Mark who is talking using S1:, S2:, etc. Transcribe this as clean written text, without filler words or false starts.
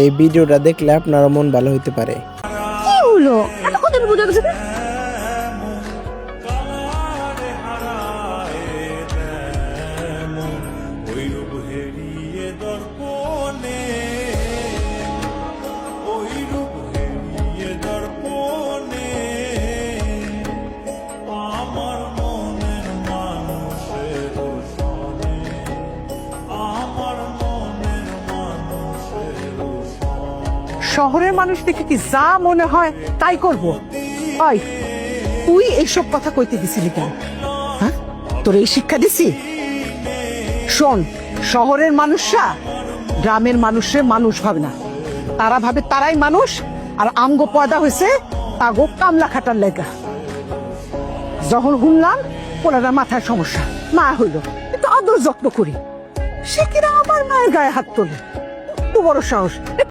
S1: এই ভিডিওটা দেখলে আপনার মন ভালো হতে পারে।
S2: কি হলো এত কথা বুঝা গেছে না?
S3: শহরের মানুষ দেখে কি যা মনে হয় তাই করব? ওই তুই এইসব কথা কইতে দিছিলি কেন? হ্যাঁ, তোর এই শিক্ষা দিছি? শোন, শহরের মানুষরা গ্রামের মানুষের মানুষ ভাবে না। তারা ভাবে তারাই মানুষ, আর আঙ্গ পয়দা হয়েছে তাগো কামলা খাটার লেগা। যখন শুনলাম ওনার মাথায় সমস্যা, মা হইল একটু আদর যত্ন করি, সে কিনা আমার মায়ের গায়ে হাত তোলে। এত বড় সাহস!